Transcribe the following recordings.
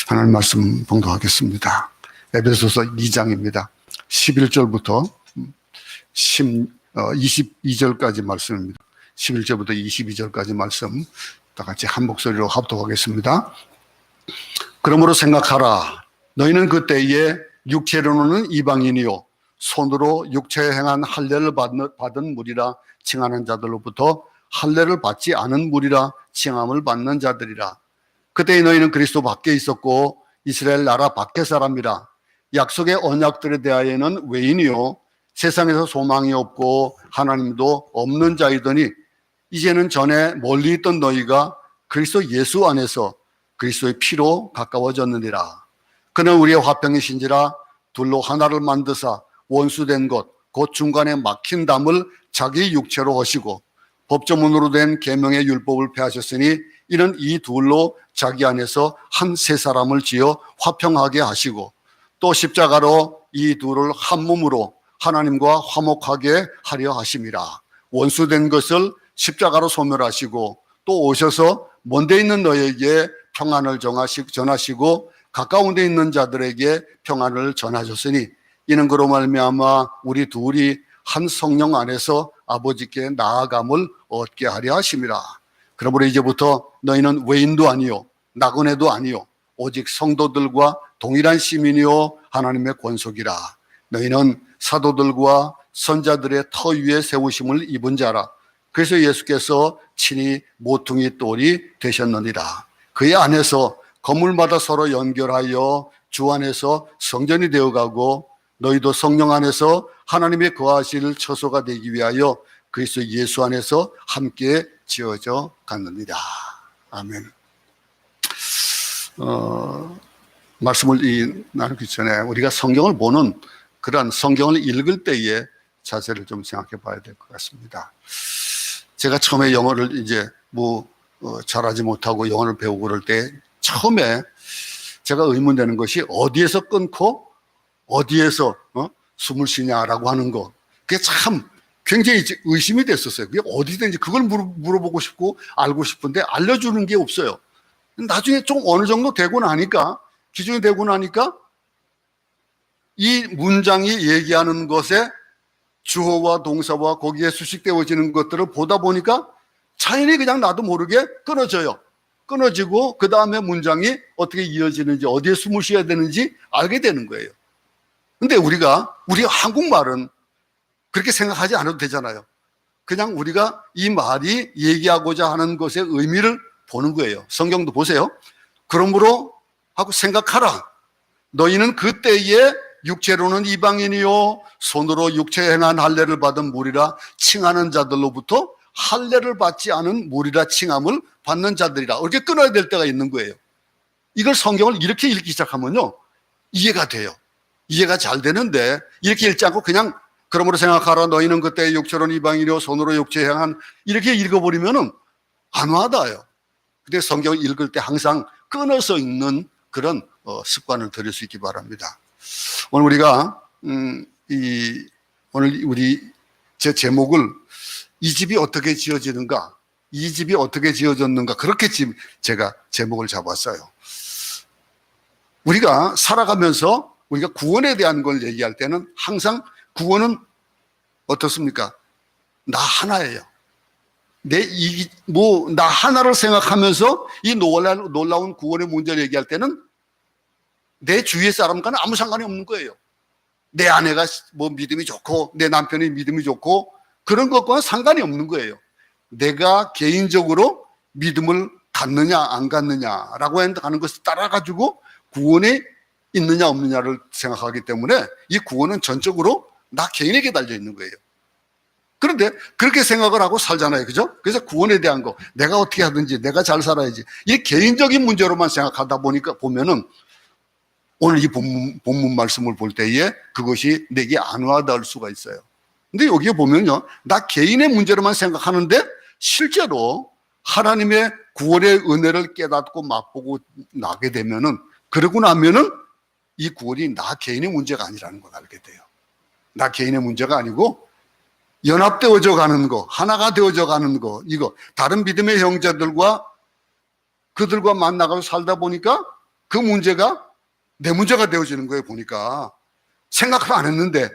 하나님 말씀 봉독하겠습니다. 에베소서 2장입니다. 11절부터 22절까지 말씀입니다. 11절부터 22절까지 말씀 다 같이 한 목소리로 합독하겠습니다. 그러므로 생각하라. 너희는 그때에 육체로는 이방인이요 손으로 육체에 행한 할례를 받은 무리라 칭하는 자들로부터 할례를 받지 않은 무리라 칭함을 받는 자들이라. 그때 너희는 그리스도 밖에 있었고 이스라엘 나라 밖의 사람이라. 약속의 언약들에 대하여는 외인이요 세상에서 소망이 없고 하나님도 없는 자이더니 이제는 전에 멀리 있던 너희가 그리스도 예수 안에서 그리스도의 피로 가까워졌느니라. 그는 우리의 화평이신지라 둘로 하나를 만드사 원수된 것 곧 중간에 막힌 담을 자기 육체로 하시고 법조문으로 된 계명의 율법을 폐하셨으니 이는 이 둘로 자기 안에서 한 세 사람을 지어 화평하게 하시고 또 십자가로 이 둘을 한 몸으로 하나님과 화목하게 하려 하심이라. 원수된 것을 십자가로 소멸하시고 또 오셔서 먼데 있는 너에게 평안을 전하시고 가까운 데 있는 자들에게 평안을 전하셨으니 이는 그로 말미암아 우리 둘이 한 성령 안에서 아버지께 나아감을 얻게 하려 하심이라. 그러므로 이제부터 너희는 외인도 아니요 나그네도 아니요 오직 성도들과 동일한 시민이요 하나님의 권속이라. 너희는 사도들과 선자들의 터 위에 세우심을 입은 자라. 그래서 예수께서 친히 모퉁이 돌이 되셨느니라. 그의 안에서 건물마다 서로 연결하여 주 안에서 성전이 되어가고 너희도 성령 안에서 하나님의 거하실 처소가 되기 위하여 그리스도 예수 안에서 함께 지어져 갔느니라. 아멘. 말씀을 나누기 전에 우리가 성경을 보는 그러한 성경을 읽을 때의 자세를 좀 생각해 봐야 될 것 같습니다. 제가 처음에 영어를 잘하지 못하고 영어를 배우고 그럴 때 처음에 제가 의문되는 것이 어디에서 끊고 어디에서 숨을 쉬냐라고 하는 거. 그게 참 굉장히 의심이 됐었어요. 그게 어디든지 그걸 물어보고 싶고 알고 싶은데 알려주는 게 없어요. 나중에 좀 어느 정도 되고 나니까 기준이 되고 나니까 이 문장이 얘기하는 것에 주어와 동사와 거기에 수식되어지는 것들을 보다 보니까 자연히 그냥 나도 모르게 끊어져요. 끊어지고 그 다음에 문장이 어떻게 이어지는지 어디에 숨을 쉬어야 되는지 알게 되는 거예요. 근데 우리가 한국말은 그렇게 생각하지 않아도 되잖아요. 그냥 우리가 이 말이 얘기하고자 하는 것의 의미를 보는 거예요. 성경도 보세요. 그러므로 하고 생각하라. 너희는 그때에 육체로는 이방인이요 손으로 육체에 행한 할례를 받은 무리라 칭하는 자들로부터 할례를 받지 않은 무리라 칭함을 받는 자들이라. 이렇게 끊어야 될 때가 있는 거예요. 이걸 성경을 이렇게 읽기 시작하면요 이해가 돼요. 이해가 잘 되는데 이렇게 읽지 않고 그냥 그러므로 생각하라. 너희는 그때 육체로는 이방인이요 손으로 육체에 행한 이렇게 읽어버리면은 안 와닿아요. 근데 성경을 읽을 때 항상 끊어서 읽는 그런 습관을 들일 수 있기 바랍니다. 오늘 우리가 오늘 제 제목을 이 집이 어떻게 지어지는가, 이 집이 어떻게 지어졌는가 그렇게 제가 제목을 잡았어요. 우리가 살아가면서 우리가 구원에 대한 걸 얘기할 때는 항상 구원은 어떻습니까? 나 하나예요. 나 하나를 생각하면서 이 놀라운 구원의 문제를 얘기할 때는 내 주위의 사람과는 아무 상관이 없는 거예요. 내 아내가 믿음이 좋고 내 남편이 믿음이 좋고 그런 것과는 상관이 없는 거예요. 내가 개인적으로 믿음을 갖느냐 안 갖느냐라고 하는 것을 따라가지고 구원이 있느냐 없느냐를 생각하기 때문에 이 구원은 전적으로 나 개인에게 달려 있는 거예요. 그런데 그렇게 생각을 하고 살잖아요. 그죠? 그래서 구원에 대한 거 내가 어떻게 하든지 내가 잘 살아야지 이 개인적인 문제로만 생각하다 보면은 오늘 이 본문 말씀을 볼 때에 그것이 내게 안 와닿을 수가 있어요. 근데 여기에 보면요 나 개인의 문제로만 생각하는데 실제로 하나님의 구원의 은혜를 깨닫고 맛보고 나게 되면은 그러고 나면은 이 구원이 나 개인의 문제가 아니라는 걸 알게 돼요. 나 개인의 문제가 아니고 연합되어져 가는 거, 하나가 되어져 가는 거, 이거 다른 믿음의 형제들과 그들과 만나가서 살다 보니까 그 문제가 내 문제가 되어지는 거예요. 보니까 생각도 안 했는데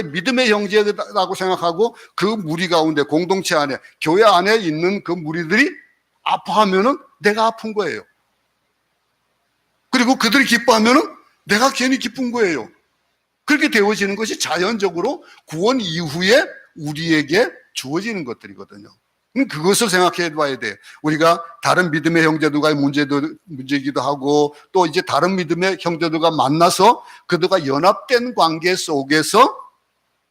믿음의 형제라고 생각하고 그 무리 가운데 공동체 안에 교회 안에 있는 그 무리들이 아파하면은 내가 아픈 거예요. 그리고 그들이 기뻐하면은 내가 괜히 기쁜 거예요. 그렇게 되어지는 것이 자연적으로 구원 이후에 우리에게 주어지는 것들이거든요. 그것을 생각해 봐야 돼. 우리가 다른 믿음의 형제들과의 문제이기도 하고 또 이제 다른 믿음의 형제들과 만나서 그들과 연합된 관계 속에서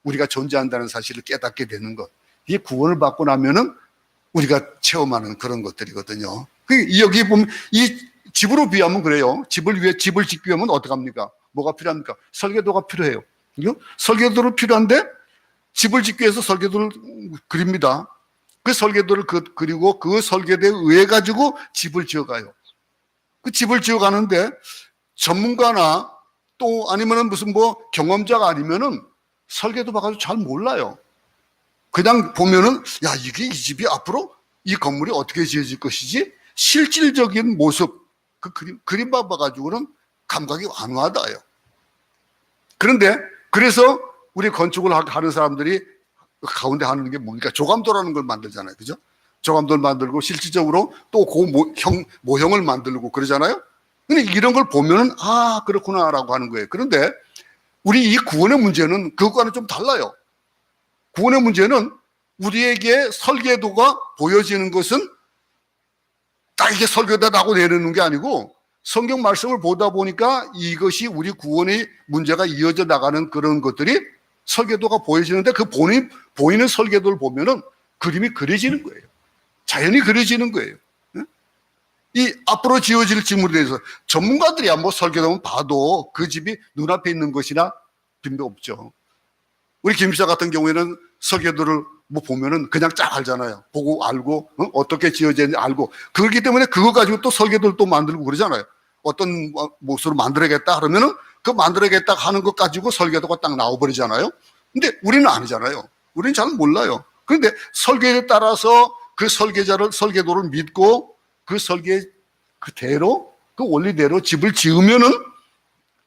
우리가 존재한다는 사실을 깨닫게 되는 것. 이게 구원을 받고 나면은 우리가 체험하는 그런 것들이거든요. 여기 보면 이 집으로 비하면 그래요. 집을 짓기 위하면 어떡합니까? 뭐가 필요합니까? 설계도가 필요해요. 설계도를 필요한데 집을 짓기 위해서 설계도를 그립니다. 그 설계도를 그리고 그 설계도에 의해 가지고 집을 지어가요. 그 집을 지어가는데 전문가나 또 아니면은 무슨 뭐 경험자가 아니면은 설계도 봐가지고 잘 몰라요. 그냥 보면은 야, 이 집이 앞으로 이 건물이 어떻게 지어질 것이지 실질적인 모습 그 그림 봐가지고는 감각이 완화다요. 그런데 그래서 우리 건축을 하는 사람들이 가운데 하는 게 뭡니까? 조감도라는 걸 만들잖아요. 그죠? 조감도를 만들고 실질적으로 또 그 모형을 만들고 그러잖아요. 근데 이런 걸 보면은 아, 그렇구나라고 하는 거예요. 그런데 우리 이 구원의 문제는 그것과는 좀 달라요. 구원의 문제는 우리에게 설계도가 보여지는 것은 딱 이게 설계도라고 내놓는 게 아니고 성경 말씀을 보다 보니까 이것이 우리 구원의 문제가 이어져 나가는 그런 것들이 설계도가 보여지는데 그 보이는 설계도를 보면은 그림이 그려지는 거예요. 자연히 그려지는 거예요. 이 앞으로 지어질 집물에 대해서 전문가들이야 뭐 설계도만 봐도 그 집이 눈앞에 있는 것이나 빈도없죠. 우리 김 기자 같은 경우에는 설계도를 뭐 보면은 그냥 쫙 알잖아요. 보고 알고 어떻게 지어졌는지 알고 그렇기 때문에 그거 가지고 또 설계도를 또 만들고 그러잖아요. 어떤 몫으로 만들어야겠다 그러면은 그 만들어야겠다 하는 것 가지고 설계도가 딱 나와버리잖아요. 근데 우리는 아니잖아요. 우리는 잘 몰라요. 그런데 설계에 따라서 그 설계도를 믿고 그 설계 그대로 그 원리대로 집을 지으면은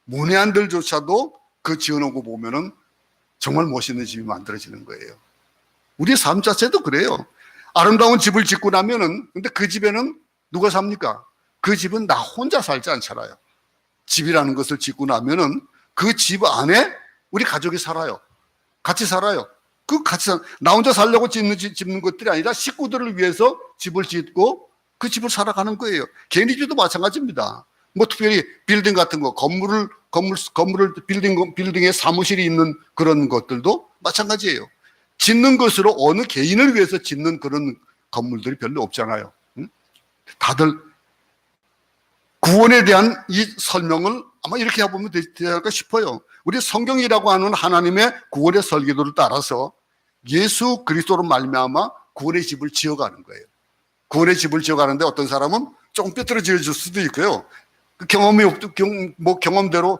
문외한들조차도 그 지어놓은 거 보면은 정말 멋있는 집이 만들어지는 거예요. 우리의 삶 자체도 그래요. 아름다운 집을 짓고 나면은 근데 그 집에는 누가 삽니까? 그 집은 나 혼자 살지 않잖아요. 집이라는 것을 짓고 나면은 그 집 안에 우리 가족이 살아요. 같이 살아요. 나 혼자 살려고 짓는 것들이 아니라 식구들을 위해서 집을 짓고 그 집을 살아가는 거예요. 개인주도 마찬가지입니다. 뭐 특별히 빌딩 같은 거, 빌딩에 사무실이 있는 그런 것들도 마찬가지예요. 짓는 것으로 어느 개인을 위해서 짓는 그런 건물들이 별로 없잖아요. 다들 구원에 대한 이 설명을 아마 이렇게 해보면 되지 않을까 싶어요. 우리 성경이라고 하는 하나님의 구원의 설계도를 따라서 예수 그리스도로 말미암아 구원의 집을 지어가는 거예요. 구원의 집을 지어가는데 어떤 사람은 조금 삐뚤어 지어줄 수도 있고요. 그 경험대로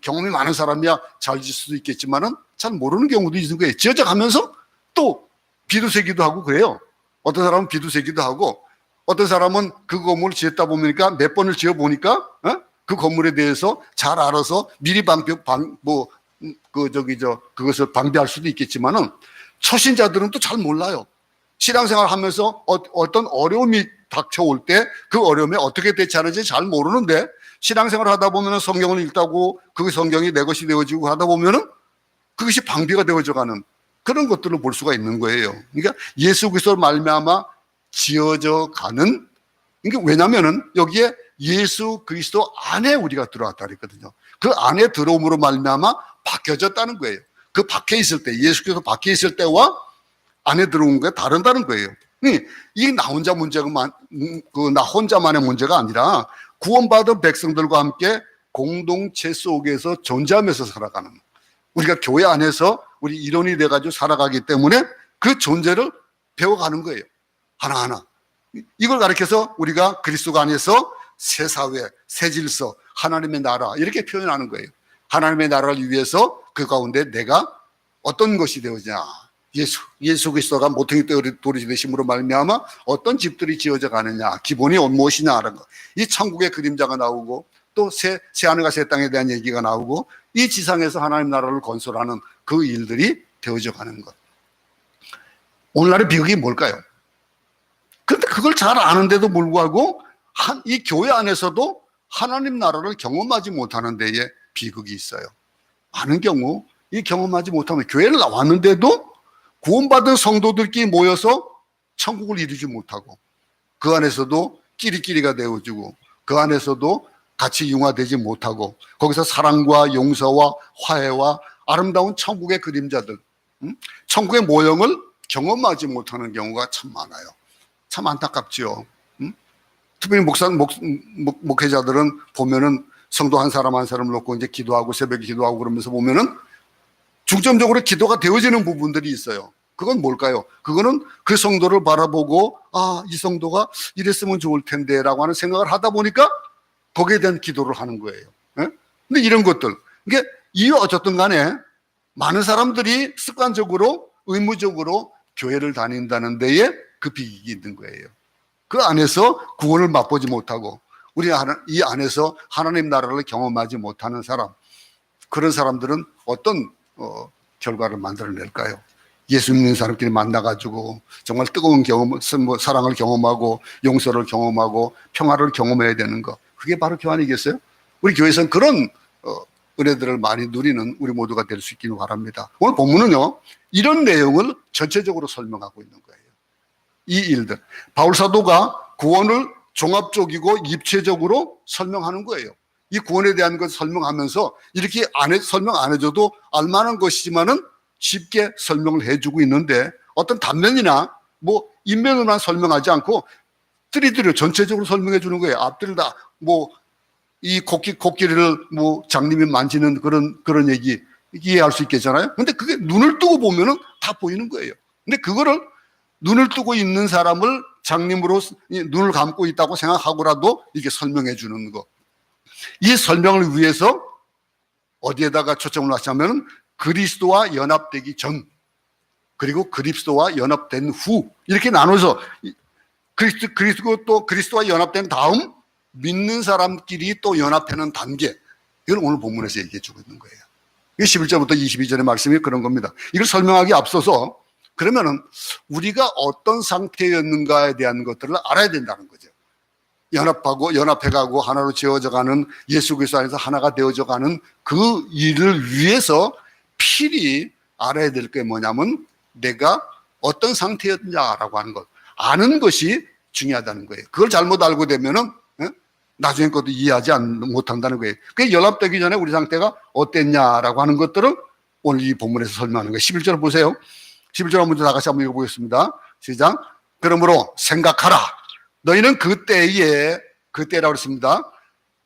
경험이 많은 사람이야 잘 지을 수도 있겠지만은 잘 모르는 경우도 있는 거예요. 지어져 가면서 또 비두새기도 하고 그래요. 어떤 사람은 비두새기도 하고 어떤 사람은 그 건물을 지었다 보니까 몇 번을 지어 보니까 그 건물에 대해서 잘 알아서 미리 그것을 방비할 수도 있겠지만은 초신자들은 또 잘 몰라요. 신앙생활 하면서 어떤 어려움이 닥쳐올 때 그 어려움에 어떻게 대처하는지 잘 모르는데 신앙생활 하다 보면은 성경을 읽다고 그 성경이 내 것이 되어지고 하다 보면은 그것이 방비가 되어져 가는 그런 것들을 볼 수가 있는 거예요. 그러니까 예수 그리스도로 말미암아 지어져 가는 그러니까 왜냐면은 여기에 예수 그리스도 안에 우리가 들어왔다 그랬거든요. 그 안에 들어옴으로 말미암아 바뀌어졌다는 거예요. 그 밖에 있을 때 예수 그리스도 밖에 있을 때와 안에 들어온 게 다르다는 거예요. 이 나 혼자 나 혼자만의 문제가 아니라 구원받은 백성들과 함께 공동체 속에서 존재하면서 살아가는 우리가 교회 안에서 우리 일원이 돼가지고 살아가기 때문에 그 존재를 배워가는 거예요. 하나하나. 이걸 가르쳐서 우리가 그리스도 안에서 새 사회, 새 질서, 하나님의 나라 이렇게 표현하는 거예요. 하나님의 나라를 위해서 그 가운데 내가 어떤 것이 되어지냐. 예수 그리스도가 모퉁이 돌이 되심으로 말미암아 어떤 집들이 지어져 가느냐, 기본이 무엇이냐라는 거. 이 천국의 그림자가 나오고 또 새 하늘과 새 땅에 대한 얘기가 나오고 이 지상에서 하나님 나라를 건설하는 그 일들이 되어져 가는 것. 오늘날의 비극이 뭘까요? 그런데 그걸 잘 아는데도 불구하고 이 교회 안에서도 하나님 나라를 경험하지 못하는 데에 비극이 있어요. 많은 경우 이 경험하지 못하면 교회를 나왔는데도 구원받은 성도들끼리 모여서 천국을 이루지 못하고 그 안에서도 끼리끼리가 되어지고 그 안에서도 같이 융화되지 못하고 거기서 사랑과 용서와 화해와 아름다운 천국의 그림자들, 천국의 모형을 경험하지 못하는 경우가 참 많아요. 참 안타깝죠. 특별히 목회자들은 보면은 성도 한 사람 한 사람을 놓고 이제 기도하고 새벽에 기도하고 그러면서 보면은 중점적으로 기도가 되어지는 부분들이 있어요. 그건 뭘까요? 그거는 그 성도를 바라보고 이 성도가 이랬으면 좋을 텐데라고 하는 생각을 하다 보니까 거기에 대한 기도를 하는 거예요. 근데 이런 것들, 이게 이유 어쨌든 간에 많은 사람들이 습관적으로 의무적으로 교회를 다닌다는 데에 그 비극이 있는 거예요. 그 안에서 구원을 맛보지 못하고 이 안에서 하나님 나라를 경험하지 못하는 사람, 그런 사람들은 어떤 결과를 만들어낼까요? 예수 믿는 사람끼리 만나가지고 정말 뜨거운 사랑을 경험하고 용서를 경험하고 평화를 경험해야 되는 거, 그게 바로 교회 아니겠어요? 우리 교회에서는 그런 은혜들을 많이 누리는 우리 모두가 될 수 있기를 바랍니다. 오늘 본문은요, 이런 내용을 전체적으로 설명하고 있는 거예요. 이 일들, 바울 사도가 구원을 종합적이고 입체적으로 설명하는 거예요. 이 구원에 대한 것을 설명하면서 이렇게 설명 안 해줘도 알만한 것이지만은 쉽게 설명을 해주고 있는데 어떤 단면이나 인면으로만 설명하지 않고 뚜리뚜리 전체적으로 설명해 주는 거예요. 앞뒤를 다 이 코끼리를 장님이 만지는 그런 얘기 이해할 수 있겠잖아요. 근데 그게 눈을 뜨고 보면은 다 보이는 거예요. 근데 그거를 눈을 뜨고 있는 사람을 장님으로 눈을 감고 있다고 생각하고라도 이렇게 설명해 주는 거. 이 설명을 위해서 어디에다가 초점을 맞추냐면 그리스도와 연합되기 전, 그리고 그리스도와 연합된 후, 이렇게 나눠서 그리스도와 연합된 다음 믿는 사람끼리 또 연합하는 단계, 이걸 오늘 본문에서 얘기해 주고 있는 거예요. 11절부터 22절의 말씀이 그런 겁니다. 이걸 설명하기 앞서서 그러면은 우리가 어떤 상태였는가에 대한 것들을 알아야 된다는 거죠. 연합해가고 하나로 지어져가는 예수 그리스도 안에서 하나가 되어져가는 그 일을 위해서 필히 알아야 될 게 뭐냐면 내가 어떤 상태였냐라고 하는 것, 아는 것이 중요하다는 거예요. 그걸 잘못 알고 되면은 나중에 것도 이해하지 못한다는 거예요. 그 연합되기 전에 우리 상태가 어땠냐라고 하는 것들을 오늘 이 본문에서 설명하는 거예요. 11절 보세요. 11절 한번 다 같이 한번 읽어보겠습니다. 시작. 그러므로 생각하라. 너희는 그때라고 했습니다.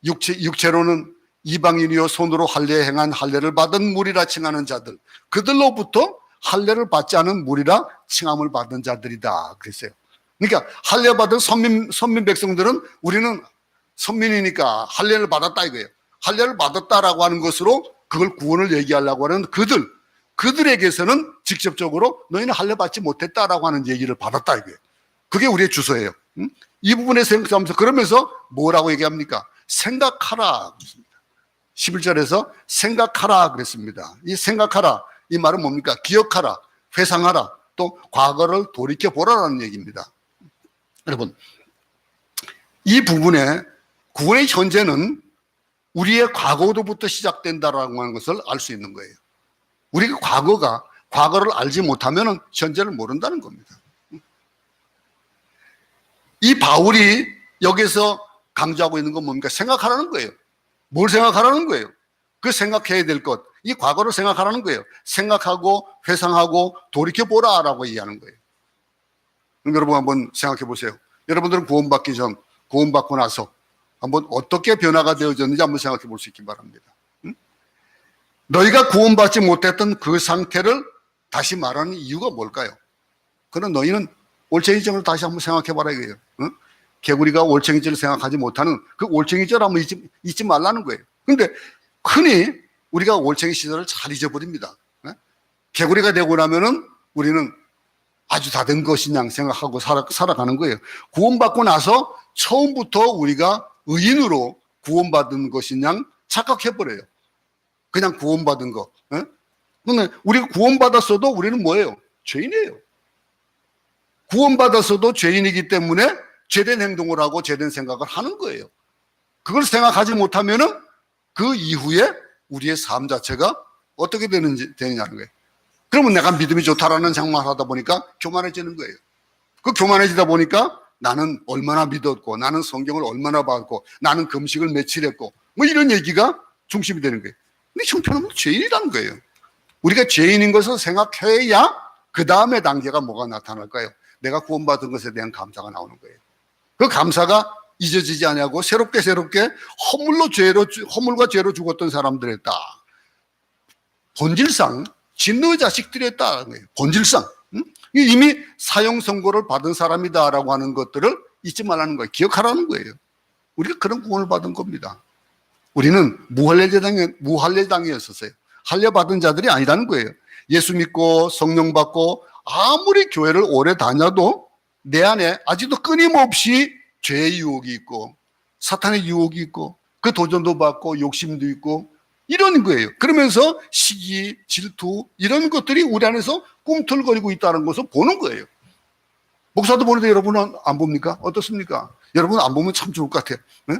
육체로는 이방인이요 손으로 할례 행한 할례를 받은 무리라 칭하는 자들, 그들로부터 할례를 받지 않은 무리라 칭함을 받은 자들이다 그랬어요. 그러니까 할례 받은 선민 백성들은 우리는 선민이니까 할례를 받았다 이거예요. 할례를 받았다라고 하는 것으로 그걸 구원을 얘기하려고 하는 그들에게서는 직접적으로 너희는 할례 받지 못했다라고 하는 얘기를 받았다 이거예요. 그게 우리의 주소예요. 이 부분에 생각하면서 그러면서 뭐라고 얘기합니까? 생각하라. 11절에서 생각하라 그랬습니다. 이 생각하라, 이 말은 뭡니까? 기억하라, 회상하라, 또 과거를 돌이켜보라라는 얘기입니다. 여러분, 이 부분에 구원의 현재는 우리의 과거로부터 시작된다라고 하는 것을 알 수 있는 거예요. 우리가 과거를 알지 못하면 현재를 모른다는 겁니다. 이 바울이 여기서 강조하고 있는 건 뭡니까? 생각하라는 거예요. 뭘 생각하라는 거예요? 그 생각해야 될 것, 이 과거를 생각하라는 거예요. 생각하고 회상하고 돌이켜보라라고 얘기하는 거예요. 그럼 여러분 한번 생각해 보세요. 여러분들은 구원받기 전, 구원받고 나서 한번 어떻게 변화가 되어졌는지 한번 생각해 볼 수 있기 바랍니다. 너희가 구원받지 못했던 그 상태를 다시 말하는 이유가 뭘까요? 그럼 너희는 올챙이점을 다시 한번 생각해 봐라 이거예요. 개구리가 올챙이점을 생각하지 못하는 그 올챙이점 한번 잊지 말라는 거예요. 근데 흔히 우리가 올챙이 시절을 잘 잊어버립니다. 개구리가 되고 나면은 우리는 아주 다 된 것이냐 생각하고 살아가는 거예요. 구원받고 나서 처음부터 우리가 의인으로 구원받은 것이냐 착각해버려요. 그냥 구원받은 거. 근데 우리가 구원받았어도 우리는 뭐예요? 죄인이에요. 구원받았어도 죄인이기 때문에 죄된 행동을 하고 죄된 생각을 하는 거예요. 그걸 생각하지 못하면은 그 이후에 우리의 삶 자체가 어떻게 되느냐는 거예요. 그러면 내가 믿음이 좋다라는 생각을 하다 보니까 교만해지는 거예요. 그 교만해지다 보니까 나는 얼마나 믿었고, 나는 성경을 얼마나 봤고, 나는 금식을 며칠 했고, 뭐 이런 얘기가 중심이 되는 거예요. 근데 형편없는 죄인이라는 거예요. 우리가 죄인인 것을 생각해야 그 다음에 단계가 뭐가 나타날까요? 내가 구원받은 것에 대한 감사가 나오는 거예요. 그 감사가 잊어지지 않냐고 새롭게 허물과 죄로 죽었던 사람들 했다. 본질상 진노의 자식들이 했다는 거예요. 본질상. 이미 사형 선고를 받은 사람이다라고 하는 것들을 잊지 말라는 거예요. 기억하라는 거예요. 우리가 그런 구원을 받은 겁니다. 우리는 무할례당이었었어요. 할례 받은 자들이 아니라는 거예요. 예수 믿고 성령 받고 아무리 교회를 오래 다녀도 내 안에 아직도 끊임없이 죄의 유혹이 있고 사탄의 유혹이 있고 그 도전도 받고 욕심도 있고 이런 거예요. 그러면서 시기, 질투 이런 것들이 우리 안에서 꿈틀거리고 있다는 것을 보는 거예요. 목사도 보는데 여러분은 안 봅니까? 어떻습니까? 여러분 안 보면 참 좋을 것 같아요. 네?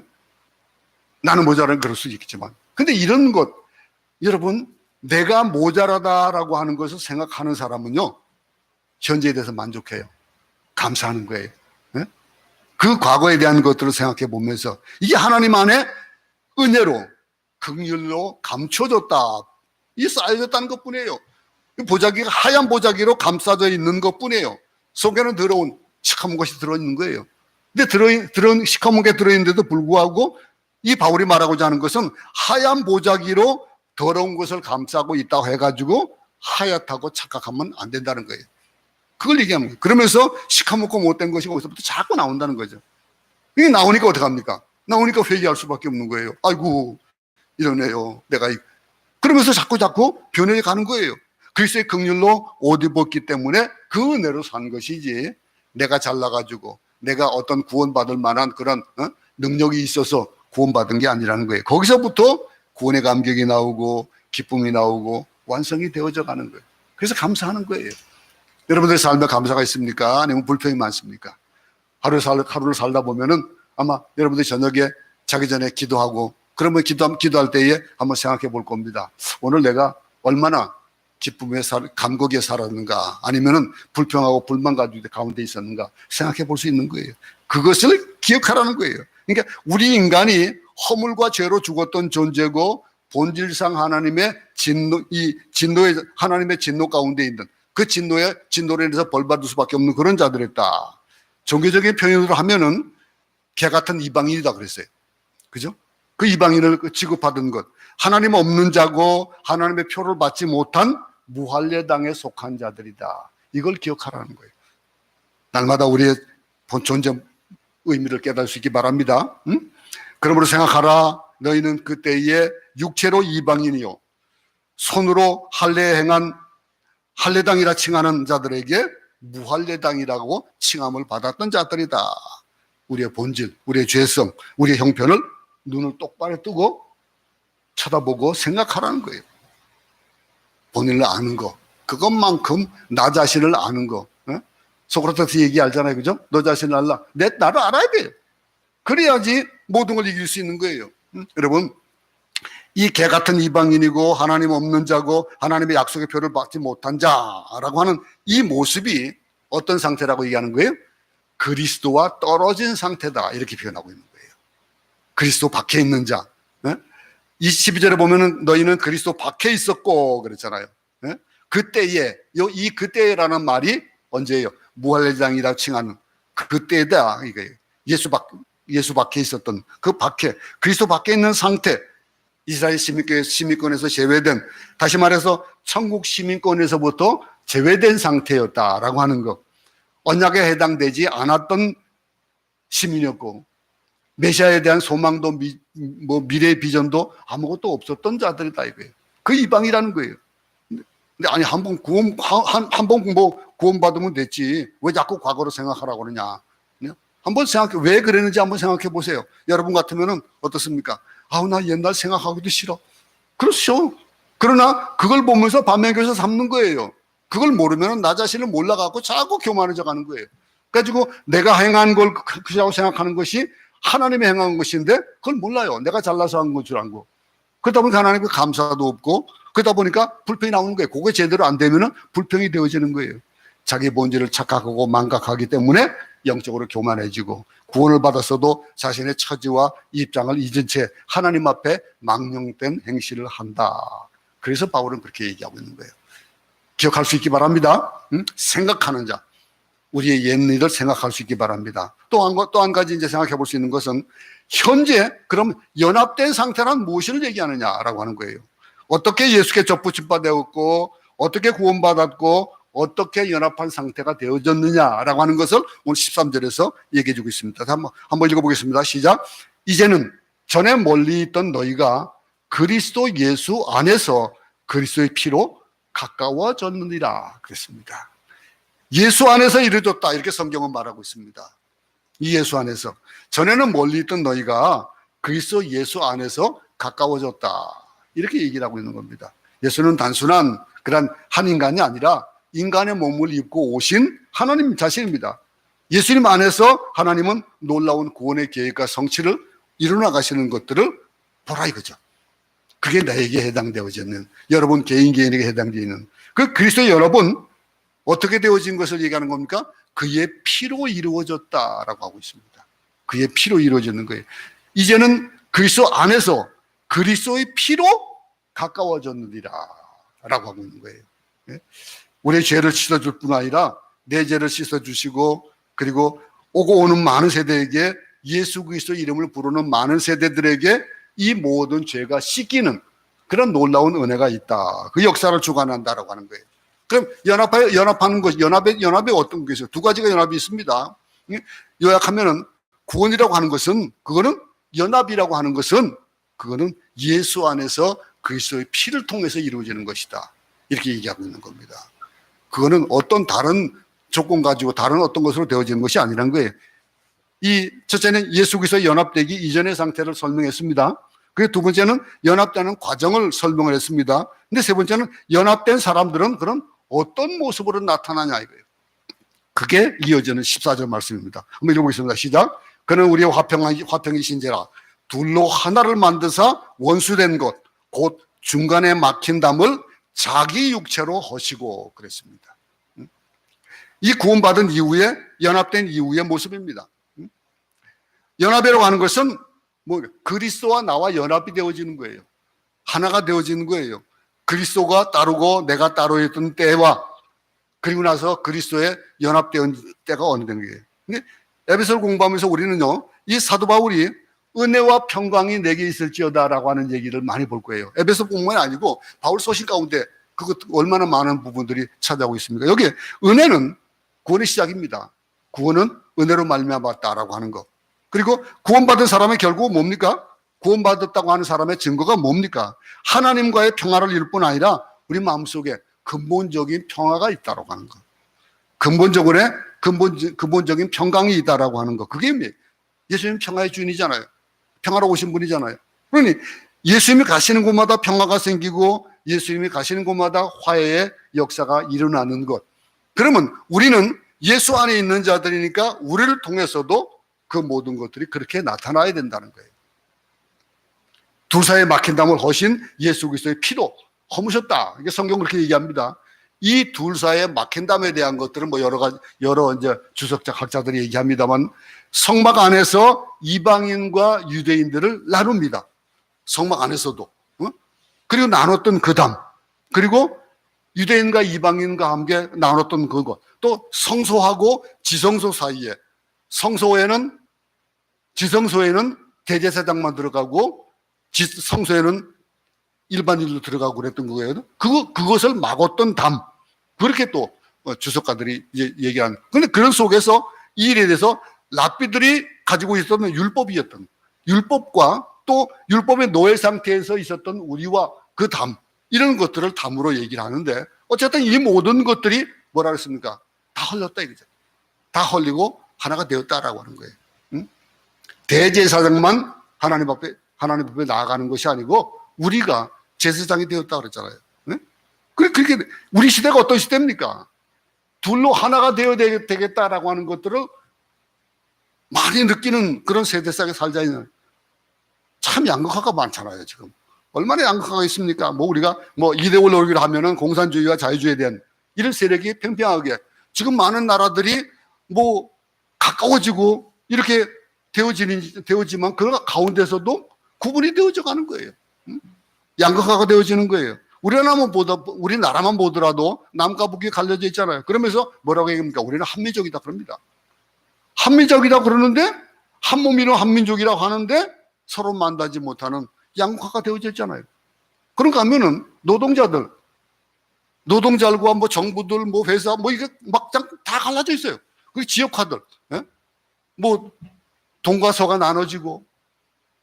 나는 모자라는 그럴 수 있겠지만 근데 이런 것 여러분 내가 모자라다라고 하는 것을 생각하는 사람은요 현재에 대해서 만족해요. 감사하는 거예요. 네? 그 과거에 대한 것들을 생각해 보면서 이게 하나님 안에 은혜로 긍휼로 감춰졌다. 이 쌓여졌다는 것뿐이에요. 보자기가 하얀 보자기로 감싸져 있는 것뿐이에요. 속에는 더러운 시커먼 것이 들어있는 거예요. 근데 시커먼 게 들어있는데도 불구하고 이 바울이 말하고자 하는 것은 하얀 보자기로 더러운 것을 감싸고 있다고 해가지고 하얗다고 착각하면 안 된다는 거예요. 그걸 얘기하는 거예요. 그러면서 시커멓고 못된 것이 거기서부터 자꾸 나온다는 거죠. 이게 나오니까 어떡합니까? 나오니까 회개할 수밖에 없는 거예요. 아이고 이러네요. 내가 그러면서 자꾸 변해 가는 거예요. 그리스도의 긍휼로 옷 입었기 때문에 그 은혜로 산 것이지 내가 잘나가지고 내가 어떤 구원받을 만한 그런 능력이 있어서 구원받은 게 아니라는 거예요. 거기서부터 구원의 감격이 나오고 기쁨이 나오고 완성이 되어져 가는 거예요. 그래서 감사하는 거예요. 여러분들 삶에 감사가 있습니까? 아니면 불평이 많습니까? 하루를 살다 보면은 아마 여러분들 저녁에 자기 전에 기도하고 그러면 기도할 때에 한번 생각해 볼 겁니다. 오늘 내가 얼마나 기쁨에 감격에 살았는가 아니면은 불평하고 불만 가지고 가운데 있었는가 생각해 볼 수 있는 거예요. 그것을 기억하라는 거예요. 그러니까 우리 인간이 허물과 죄로 죽었던 존재고 본질상 하나님의 하나님의 진노 가운데 있는 그 진노로 인해서 벌받을 수밖에 없는 그런 자들이었다. 종교적인 표현으로 하면은 개 같은 이방인이다 그랬어요. 그죠? 그 이방인을 취급하던 것. 하나님 없는 자고 하나님의 표를 받지 못한 무할례당에 속한 자들이다. 이걸 기억하라는 거예요. 날마다 우리의 존재 의미를 깨달을 수 있기 바랍니다. 그러므로 생각하라. 너희는 그때에 육체로 이방인이요 손으로 할례 행한 할례당이라 칭하는 자들에게 무할례당이라고 칭함을 받았던 자들이다. 우리의 본질, 우리의 죄성, 우리의 형편을 눈을 똑바로 뜨고 쳐다보고 생각하라는 거예요. 본인을 아는 거, 그것만큼 나 자신을 아는 거. 소크라테스 얘기 알잖아요, 그죠? 너 자신을 알라. 나를 알아야 돼요. 그래야지 모든 걸 이길 수 있는 거예요. 여러분, 이 개 같은 이방인이고 하나님 없는 자고 하나님의 약속의 표를 받지 못한 자라고 하는 이 모습이 어떤 상태라고 얘기하는 거예요? 그리스도와 떨어진 상태다 이렇게 표현하고 있는 거예요. 그리스도 밖에 있는 자. 12절에 보면은 너희는 그리스도 밖에 있었고 그랬잖아요. 그때에 이 그때라는 말이 언제예요? 무할례당이라 칭하는 그때다 이거예요. 예수 밖에 있었던 그 밖에 그리스도 밖에 있는 상태. 이스라엘 시민권에서 제외된, 다시 말해서 천국 시민권에서부터 제외된 상태였다라고 하는 것. 언약에 해당되지 않았던 시민이었고 메시아에 대한 소망도 미래의 비전도 아무것도 없었던 자들이다 이거예요. 그 이방이라는 거예요. 근데 아니, 한 번 구원받으면 됐지. 왜 자꾸 과거로 생각하라고 그러냐. 한번 왜 그랬는지 한번 생각해 보세요. 여러분 같으면은 어떻습니까? 아우, 나 옛날 생각하기도 싫어. 그렇죠. 그러나 그걸 보면서 반면교사 삼는 거예요. 그걸 모르면 나 자신을 몰라갖고 자꾸 교만해져 가는 거예요. 그래가지고 내가 행한 걸 그라고 생각하는 것이 하나님이 행한 것인데 그걸 몰라요. 내가 잘나서 한 건 줄 알고. 그러다 보니까 하나님께 감사도 없고, 그러다 보니까 불평이 나오는 거예요. 그게 제대로 안 되면은 불평이 되어지는 거예요. 자기 본질을 착각하고 망각하기 때문에 영적으로 교만해지고, 구원을 받았어도 자신의 처지와 입장을 잊은 채 하나님 앞에 망령된 행실을 한다. 그래서 바울은 그렇게 얘기하고 있는 거예요. 기억할 수 있기 바랍니다. 생각하는 자, 우리의 옛일을 생각할 수 있기 바랍니다. 또 한 가지 이제 생각해 볼 수 있는 것은, 현재 그럼 연합된 상태란 무엇을 얘기하느냐라고 하는 거예요. 어떻게 예수께 접붙임 되었고, 어떻게 구원받았고, 어떻게 연합한 상태가 되어졌느냐라고 하는 것을 오늘 13절에서 얘기해 주고 있습니다. 한번 읽어보겠습니다. 시작. 이제는 전에 멀리 있던 너희가 그리스도 예수 안에서 그리스도의 피로 가까워졌느니라 그랬습니다. 예수 안에서 이루어졌다, 이렇게 성경은 말하고 있습니다. 이 예수 안에서. 전에는 멀리 있던 너희가 그리스도 예수 안에서 가까워졌다, 이렇게 얘기를 하고 있는 겁니다. 예수는 단순한 그런 한 인간이 아니라 인간의 몸을 입고 오신 하나님 자신입니다. 예수님 안에서 하나님은 놀라운 구원의 계획과 성취를 이루어나가시는 것들을 보라 이거죠. 그게 나에게 해당되어지는, 여러분 개인에게 해당되는 그 그리스도의 여러분, 어떻게 되어진 것을 얘기하는 겁니까? 그의 피로 이루어졌다라고 하고 있습니다. 그의 피로 이루어지는 거예요. 이제는 그리스도 안에서 그리스도의 피로 가까워졌느니라 라고 하고 있는 거예요. 우리의 죄를 씻어줄 뿐 아니라 내 죄를 씻어주시고, 그리고 오고 오는 많은 세대에게, 예수 그리스도의 이름을 부르는 많은 세대들에게 이 모든 죄가 씻기는 그런 놀라운 은혜가 있다. 그 역사를 주관한다라고 하는 거예요. 그럼 연합하는 것, 연합에 어떤 게 있어요? 두 가지가 연합이 있습니다. 요약하면은 구원이라고 하는 것은, 그거는 연합이라고 하는 것은, 그거는 예수 안에서 그리스도의 피를 통해서 이루어지는 것이다, 이렇게 얘기하고 있는 겁니다. 그거는 어떤 다른 조건 가지고 다른 어떤 것으로 되어지는 것이 아니라는 거예요. 이 첫째는 예수 그리스도의 연합되기 이전의 상태를 설명했습니다. 그리고 두 번째는 연합되는 과정을 설명을 했습니다. 근데 세 번째는 연합된 사람들은 그런 어떤 모습으로 나타나냐 이거예요. 그게 이어지는 14절 말씀입니다. 한번 읽어보겠습니다. 시작. 그는 우리의 화평이신지라 둘로 하나를 만드사 원수된 것 곧 중간에 막힌 담을 자기 육체로 허시고 그랬습니다. 이 구원받은 이후에, 연합된 이후의 모습입니다. 연합이라고 하는 것은 그리스도와 나와 연합이 되어지는 거예요. 하나가 되어지는 거예요. 그리스도가 따르고 내가 따로 있던 때와, 그리고 나서 그리스도에 연합되는 때가 어느 된 거예요. 근데 에베소를 공부하면서 우리는요, 이 사도 바울이 은혜와 평강이 내게 있을지어다라고 하는 얘기를 많이 볼 거예요. 에베소 공부는 아니고 바울 소식 가운데 그것 얼마나 많은 부분들이 차지하고 있습니까? 여기에 은혜는 구원의 시작입니다. 구원은 은혜로 말미암았다라고 하는 것. 그리고 구원받은 사람의 결국은 뭡니까? 구원받았다고 하는 사람의 증거가 뭡니까? 하나님과의 평화를 이룰 뿐 아니라 우리 마음속에 근본적인 평화가 있다라고 하는 것. 근본적인 평강이 있다라고 하는 것. 그게 예수님 평화의 주인이잖아요. 평화로 오신 분이잖아요. 그러니 예수님이 가시는 곳마다 평화가 생기고, 예수님이 가시는 곳마다 화해의 역사가 일어나는 것. 그러면 우리는 예수 안에 있는 자들이니까 우리를 통해서도 그 모든 것들이 그렇게 나타나야 된다는 거예요. 둘 사이에 막힌 담을 허신 예수 그리스도의 피로 허무셨다. 이게 성경 그렇게 얘기합니다. 이 둘 사이에 막힌 담에 대한 것들은 여러 이제 주석적 학자들이 얘기합니다만, 성막 안에서 이방인과 유대인들을 나눕니다. 성막 안에서도. 그리고 나눴던 그 담. 그리고 유대인과 이방인과 함께 나눴던 그것. 또 성소하고 지성소 사이에, 지성소에는 대제사장만 들어가고 성소에는 일반인도 들어가고 그랬던 거예요. 그것을 막았던 담. 그렇게 또 주석가들이 얘기한. 그런데 그런 속에서 이 일에 대해서 랍비들이 가지고 있었던 율법과 또 율법의 노예 상태에서 있었던 우리와 그 담, 이런 것들을 담으로 얘기를 하는데, 어쨌든 이 모든 것들이 뭐라 그랬습니까? 다 흘렸다 이거죠. 다 흘리고 하나가 되었다라고 하는 거예요. 응? 대제사장만 하나님 앞에 나아가는 것이 아니고 우리가 제사장이 되었다 그랬잖아요. 응? 그렇게 우리 시대가 어떤 시대입니까? 둘로 하나가 되어야 되겠다라고 하는 것들을 많이 느끼는 그런 세대 속에 살자 있는 참 양극화가 많잖아요. 지금 얼마나 양극화가 있습니까? 뭐 우리가 뭐 이데올로기를 하면은 공산주의와 자유주의에 대한 이런 세력이 팽팽하게 지금 많은 나라들이 뭐 가까워지고 이렇게 되어지만 그 가운데서도 구분이 되어져 가는 거예요. 양극화가 되어지는 거예요. 우리나라만 보더라도 남과 북이 갈려져 있잖아요. 그러면서 뭐라고 얘기합니까? 우리는 한민족이다 그럽니다. 한민족이다 그러는데 한 몸이로 한민족이라고 하는데 서로 만나지 못하는 양극화가 되어져 있잖아요. 그런가 하면은 노동자들과 뭐 정부들, 뭐 회사, 뭐 이게 막장 다 갈라져 있어요. 그 지역화들, 예? 뭐 동과 서가 나눠지고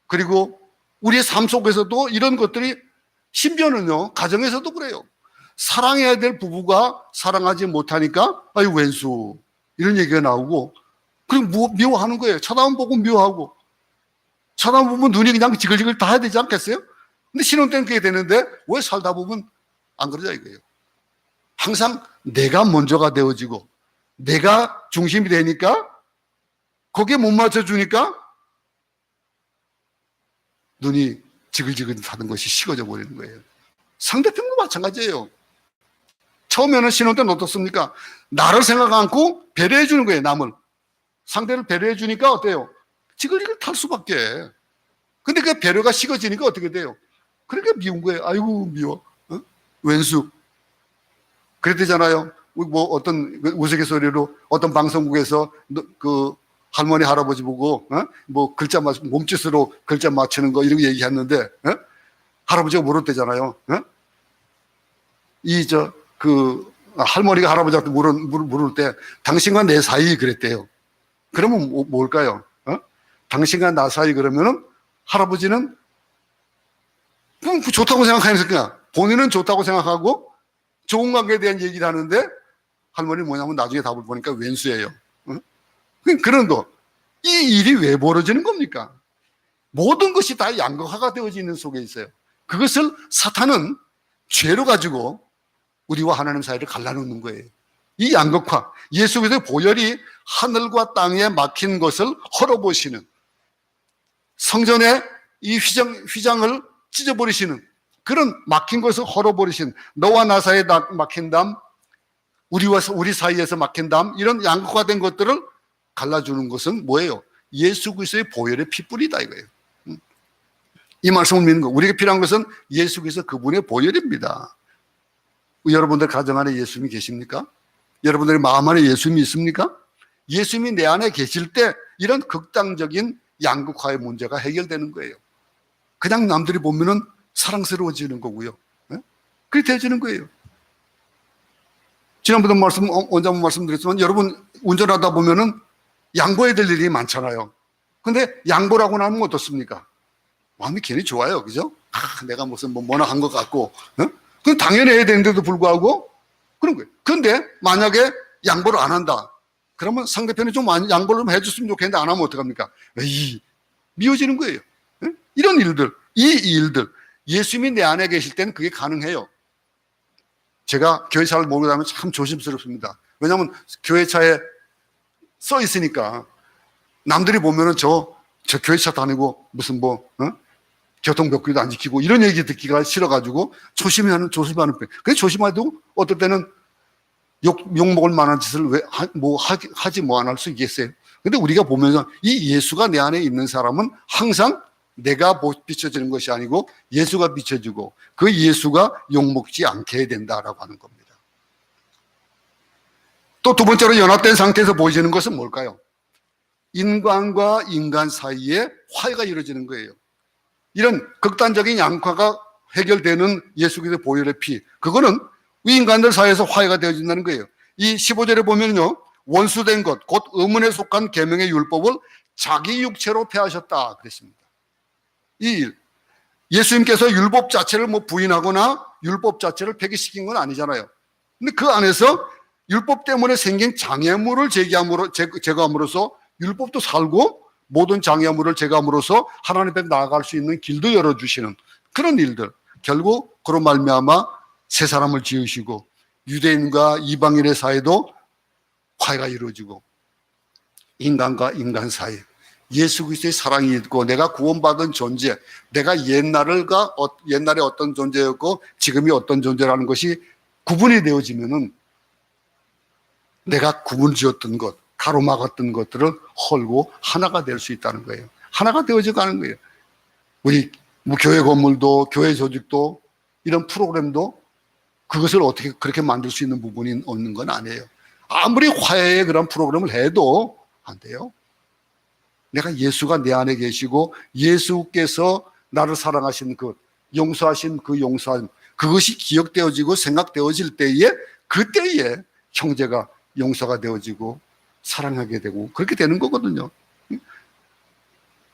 그리고 우리의 삶 속에서도 이런 것들이 심지어는요 가정에서도 그래요. 사랑해야 될 부부가 사랑하지 못하니까 아유 왼수 이런 얘기가 나오고 그리고 미워하는 거예요. 쳐다만 보고 미워하고 쳐다만 보면 눈이 그냥 지글지글 다 해야 되지 않겠어요? 근데 신혼 때는 그게 되는데 왜 살다 보면 안 그러자 이거예요. 항상 내가 먼저가 되어지고 내가 중심이 되니까 거기에 못 맞춰주니까 눈이 지글지글 하는 것이 식어져 버리는 거예요. 상대편도 마찬가지예요. 처음에는 신혼 때는 어떻습니까? 나를 생각 않고 배려해 주는 거예요. 남을. 상대를 배려해 주니까 어때요? 지글지글 탈 수밖에. 근데 그 배려가 식어지니까 어떻게 돼요? 그러니까 미운 거예요. 아이고 미워. 어? 왼수. 그랬대잖아요. 뭐 어떤 우스갯소리로 어떤 방송국에서 그 할머니 할아버지 보고 뭐 글자 몸짓으로 글자 맞추는 거 이런 거 얘기했는데 할아버지가 물었대잖아요. 할머니가 할아버지한테 물을 때 당신과 내 사이 그랬대요. 그러면 뭘까요? 당신과 나 사이 그러면은 할아버지는 그냥 좋다고 생각하니까 본인은 좋다고 생각하고 좋은 관계에 대한 얘기를 하는데 할머니는 뭐냐면 나중에 답을 보니까 왼수예요. 그런 거. 이 일이 왜 벌어지는 겁니까? 모든 것이 다 양극화가 되어지는 속에 있어요. 그것을 사탄은 죄로 가지고 우리와 하나님 사이를 갈라놓는 거예요. 이 양극화, 예수 그리스도의 보혈이 하늘과 땅에 막힌 것을 헐어보시는 성전의 이 휘장을 찢어버리시는 그런 막힌 것을 헐어버리시는 너와 나 사이에 막힌 담, 우리 사이에서 막힌 담 이런 양극화된 것들을 갈라주는 것은 뭐예요? 예수 그리스도의 보혈의 피뿌리다 이거예요. 이 말씀을 믿는 거. 우리에게 필요한 것은 예수 그리스도 그분의 보혈입니다. 여러분들 가정 안에 예수님이 계십니까? 여러분들의 마음 안에 예수님이 있습니까? 예수님이 내 안에 계실 때 이런 극단적인 양극화의 문제가 해결되는 거예요. 그냥 남들이 보면은 사랑스러워지는 거고요. 그렇게 되어지는 거예요. 지난번에 언제 한번 말씀드렸지만 여러분 운전하다 보면은 양보해야 될 일이 많잖아요. 근데 양보라고 하면 어떻습니까? 마음이 괜히 좋아요. 그죠? 내가 무슨 뭐나 한 것 같고. 그건 당연히 해야 되는데도 불구하고 그런 거예요. 근데 만약에 양보를 안 한다. 그러면 상대편이 좀 양보를 좀 해줬으면 좋겠는데 안 하면 어떡합니까? 미워지는 거예요. 이런 일들, 이 일들. 예수님이 내 안에 계실 때는 그게 가능해요. 제가 교회차를 몰고 다니면 참 조심스럽습니다. 왜냐하면 교회차에 써 있으니까 남들이 보면은 저 교회차 다니고 무슨 교통법규도 안 지키고 이런 얘기 듣기가 싫어가지고 조심하는 편. 그래서 조심해도 어떨 때는 욕먹을 만한 짓을 하지 안 할 수 있겠어요. 근데 우리가 보면서 이 예수가 내 안에 있는 사람은 항상 내가 비춰지는 것이 아니고 예수가 비춰지고 그 예수가 욕먹지 않게 해야 된다라고 하는 겁니다. 또 두 번째로 연합된 상태에서 보여지는 것은 뭘까요? 인간과 인간 사이에 화해가 이루어지는 거예요. 이런 극단적인 양화가 해결되는 예수 그리스도의 보혈의 피, 그거는 인간들 사이에서 화해가 되어진다는 거예요. 이 15절에 보면요, 원수된 것, 곧 의문에 속한 계명의 율법을 자기 육체로 폐하셨다 그랬습니다. 이 일, 예수님께서 율법 자체를 부인하거나 율법 자체를 폐기시킨 건 아니잖아요. 근데 그 안에서 율법 때문에 생긴 장애물을 제거함으로써 율법도 살고 모든 장애물을 제거함으로써 하나님 앞에 나아갈 수 있는 길도 열어주시는 그런 일들. 결국 그로 말미암아 새 사람을 지으시고 유대인과 이방인의 사이도 화해가 이루어지고 인간과 인간 사이 예수 그리스도의 사랑이 있고 내가 구원받은 존재, 내가 옛날에 어떤 존재였고 지금이 어떤 존재라는 것이 구분이 되어지면은 내가 구분 지었던 것, 가로막았던 것들을 헐고 하나가 될 수 있다는 거예요. 하나가 되어져 가는 거예요. 우리 뭐 교회 건물도 교회 조직도 이런 프로그램도 그것을 어떻게 그렇게 만들 수 있는 부분이 없는 건 아니에요. 아무리 화해의 그런 프로그램을 해도 안 돼요. 내가 예수가 내 안에 계시고 예수께서 나를 사랑하신 그 용서하신 그 용서함 그것이 기억되어지고 생각되어질 때에 그때에 형제가 용서가 되어지고 사랑하게 되고 그렇게 되는 거거든요.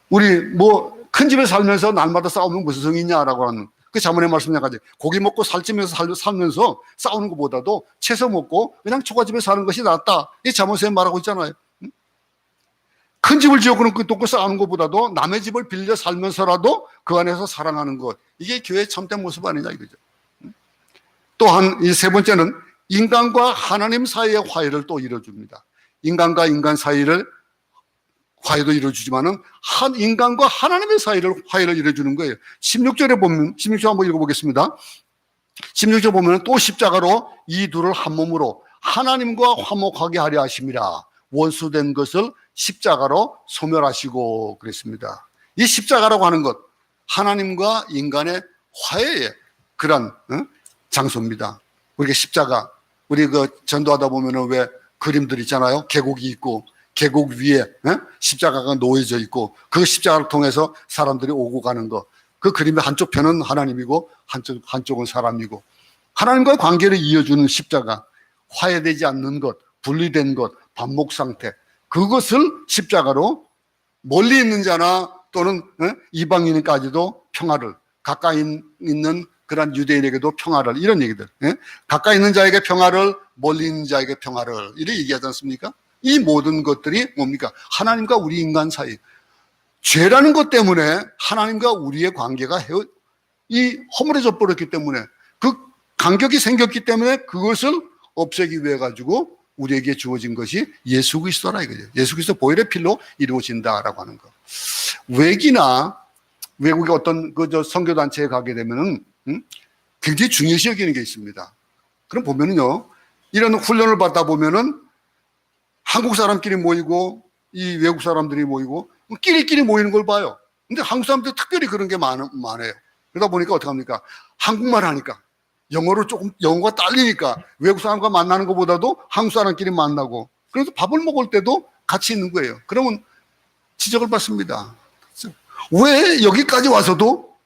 우리 뭐 큰 집에 살면서 날마다 싸우면 무슨 성이 있냐라고 하는 그 자문의 말씀 약하지. 고기 먹고 살찌면서 살면서 싸우는 것보다도 채소 먹고 그냥 초가집에 사는 것이 낫다. 이 자문쌤 말하고 있잖아요. 큰 집을 지어놓고 그 싸우는 것보다도 남의 집을 빌려 살면서라도 그 안에서 사랑하는 것. 이게 교회의 참된 모습 아니냐 이거죠. 또한 이 세 번째는 인간과 하나님 사이의 화해를 또 이루어줍니다. 인간과 인간 사이를 화해도 이루어주지만은 한 인간과 하나님의 사이를 화해를 이루어주는 거예요. 16절에 보면 16절 한번 읽어보겠습니다. 16절 보면 또 십자가로 이 둘을 한 몸으로 하나님과 화목하게 하려 하심이라. 원수된 것을 십자가로 소멸하시고 그랬습니다. 이 십자가라고 하는 것 하나님과 인간의 화해의 그런 장소입니다. 우리가 십자가 우리 그 전도하다 보면은 왜 그림들 있잖아요. 계곡이 있고 계곡 위에 십자가가 놓여져 있고 그 십자가를 통해서 사람들이 오고 가는 거. 그 그림의 한쪽 편은 하나님이고 한쪽은 사람이고 하나님과의 관계를 이어주는 십자가, 화해되지 않는 것, 분리된 것, 반목 상태 그것을 십자가로 멀리 있는 자나 또는 이방인까지도 평화를 가까이 있는 그런 유대인에게도 평화를 이런 얘기들 가까이 있는 자에게 평화를 멀리 있는 자에게 평화를 이렇게 얘기하지 않습니까? 이 모든 것들이 뭡니까? 하나님과 우리 인간 사이 죄라는 것 때문에 하나님과 우리의 관계가 허물어져 버렸기 때문에 그 간격이 생겼기 때문에 그것을 없애기 위해 가지고 우리에게 주어진 것이 예수 그리스도라 이거죠. 예수 그리스도 보혈의 필로 이루어진다라고 하는 거. 외국의 어떤 선교 단체에 가게 되면은 굉장히 중요시 여기는 게 있습니다. 그럼 보면은요, 이런 훈련을 받다 보면은 한국 사람끼리 모이고 이 외국 사람들이 모이고 끼리끼리 모이는 걸 봐요. 근데 한국 사람들 특별히 그런 게 많아요. 그러다 보니까 어떻게 합니까? 한국말 하니까 영어가 딸리니까 외국 사람과 만나는 것보다도 한국 사람끼리 만나고 그래서 밥을 먹을 때도 같이 있는 거예요. 그러면 지적을 받습니다. 왜 여기까지 와서도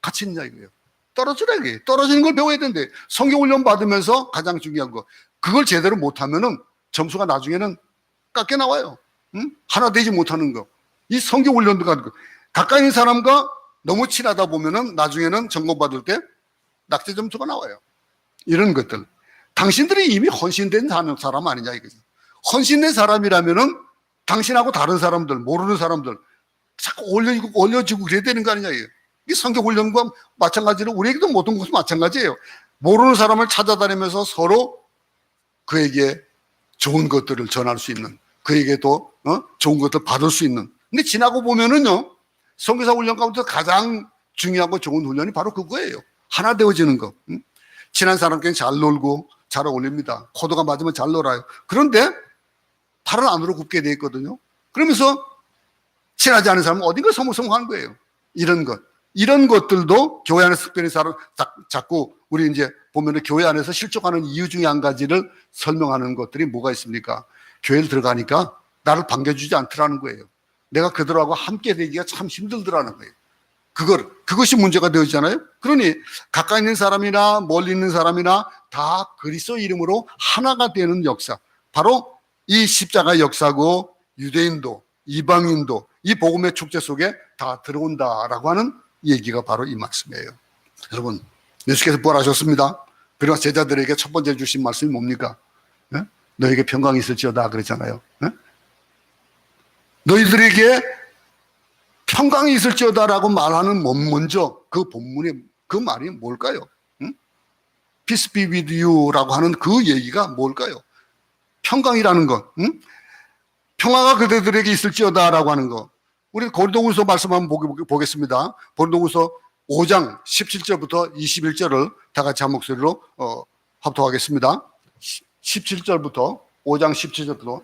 같이 있냐 이거예요. 떨어지라 이게 떨어지는 걸 배워야 되는데 성경 훈련 받으면서 가장 중요한 거 그걸 제대로 못하면은 점수가 나중에는 깎여 나와요. 하나 되지 못하는 거. 이 성경 훈련도 가까이 있는 사람과 너무 친하다 보면은 나중에는 점검 받을 때 낙제 점수가 나와요. 이런 것들. 당신들이 이미 헌신된 사람 아니냐 이거죠. 헌신된 사람이라면은 당신하고 다른 사람들, 모르는 사람들 자꾸 올려주고 그래야 되는 거 아니냐 이거예요. 이 성경 훈련과 마찬가지로 우리에게도 모든 것은 마찬가지예요. 모르는 사람을 찾아다니면서 서로 그에게 좋은 것들을 전할 수 있는 그에게도 좋은 것들 받을 수 있는 근데 지나고 보면은요 선교사 훈련 가운데 가장 중요하고 좋은 훈련이 바로 그거예요. 하나 되어지는 거. 친한 사람끼리 잘 놀고 잘 어울립니다. 코드가 맞으면 잘 놀아요. 그런데 팔은 안으로 굽게 돼 있거든요. 그러면서 친하지 않은 사람은 어딘가 서먹서먹하는 거예요. 이런 것들도 교회 안에서 특별히 자꾸 우리 이제 보면은 교회 안에서 실족하는 이유 중에 한 가지를 설명하는 것들이 뭐가 있습니까? 교회를 들어가니까 나를 반겨주지 않더라는 거예요. 내가 그들하고 함께 되기가 참 힘들더라는 거예요. 그것이 문제가 되어지잖아요. 그러니 가까이 있는 사람이나 멀리 있는 사람이나 다 그리스도 이름으로 하나가 되는 역사. 바로 이 십자가 역사고 유대인도 이방인도 이 복음의 축제 속에 다 들어온다라고 하는 얘기가 바로 이 말씀이에요. 여러분, 예수께서 부활하셨습니다. 그리고 제자들에게 첫 번째 주신 말씀이 뭡니까? 예? 너에게 평강이 있을지어다 그랬잖아요. 예? 너희들에게 평강이 있을지어다라고 말하는 먼저 그 본문의 그 말이 뭘까요? 응? Peace be with you라고 하는 그 얘기가 뭘까요? 평강이라는 것, 응? 평화가 그대들에게 있을지어다라고 하는 것. 우리 고린도후서 말씀 한번 보겠습니다. 고린도후서 5장 17절부터 21절을 다 같이 한 목소리로 합독하겠습니다. 17절부터 5장 17절부터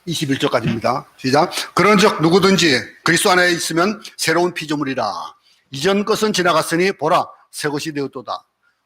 21절까지입니다. 시작. 그런즉 누구든지 그리스도 안에 있으면 새로운 피조물이라. 이전 것은 지나갔으니 보라 새 것이 되었도다.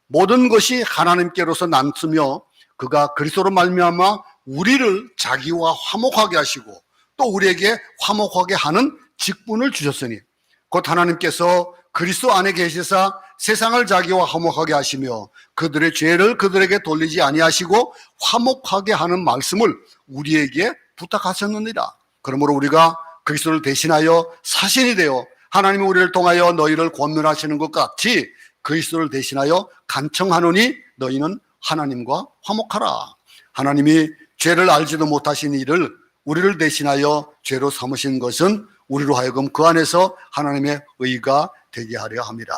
모든 것이 하나님께로서 났으며 그가 그리스도로 말미암아 우리를 자기와 화목하게 하시고 또 우리에게 화목하게 하는 직분을 주셨으니 곧 하나님께서 그리스도 안에 계시사 세상을 자기와 화목하게 하시며 그들의 죄를 그들에게 돌리지 아니하시고 화목하게 하는 말씀을 우리에게 부탁하셨느니라. 그러므로 우리가 그리스도를 대신하여 사신이 되어 하나님이 우리를 통하여 너희를 권면하시는 것 같이 그리스도를 대신하여 간청하노니 너희는 하나님과 화목하라. 하나님이 죄를 알지도 못하신 이를 우리를 대신하여 죄로 삼으신 것은 우리로 하여금 그 안에서 하나님의 의가 되게 하려 함이라.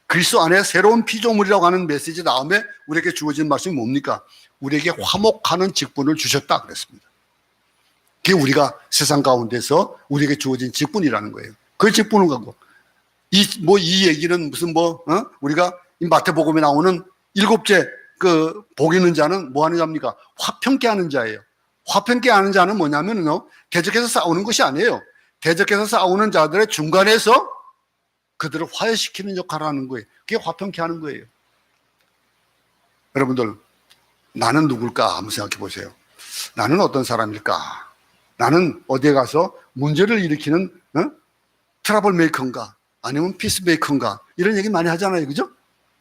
그리스도 안에 새로운 피조물이라고 하는 메시지 다음에 우리에게 주어진 말씀이 뭡니까? 우리에게 화목하는 직분을 주셨다 그랬습니다. 그게 우리가 세상 가운데서 우리에게 주어진 직분이라는 거예요. 그 직분을 갖고 이 얘기는 무슨 우리가 이 마태복음에 나오는 7째 그 복 있는 자는 뭐 하는 자입니까? 화평케 하는 자예요. 화평케 하는 자는 뭐냐면요, 대적해서 싸우는 것이 아니에요. 대적해서 싸우는 자들의 중간에서 그들을 화해시키는 역할을 하는 거예요. 그게 화평케 하는 거예요. 여러분들, 나는 누굴까 한번 생각해 보세요. 나는 어떤 사람일까? 나는 어디에 가서 문제를 일으키는 트러블 메이커인가? 아니면 피스 메이커인가? 이런 얘기 많이 하잖아요. 그죠?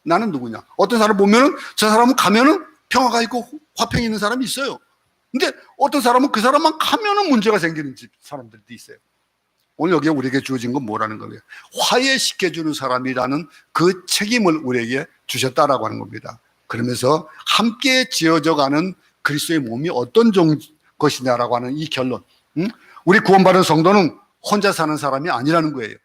나는 누구냐? 어떤 사람 보면은 저 사람은 가면은 평화가 있고 화평이 있는 사람이 있어요. 근데 어떤 사람은 그 사람만 가면은 문제가 생기는 사람들도 있어요. 오늘 여기에 우리에게 주어진 건 뭐라는 거예요? 화해시켜주는 사람이라는 그 책임을 우리에게 주셨다라고 하는 겁니다. 그러면서 함께 지어져가는 그리스도의 몸이 어떤 것이냐라고 하는 이 결론. 우리 구원받은 성도는 혼자 사는 사람이 아니라는 거예요.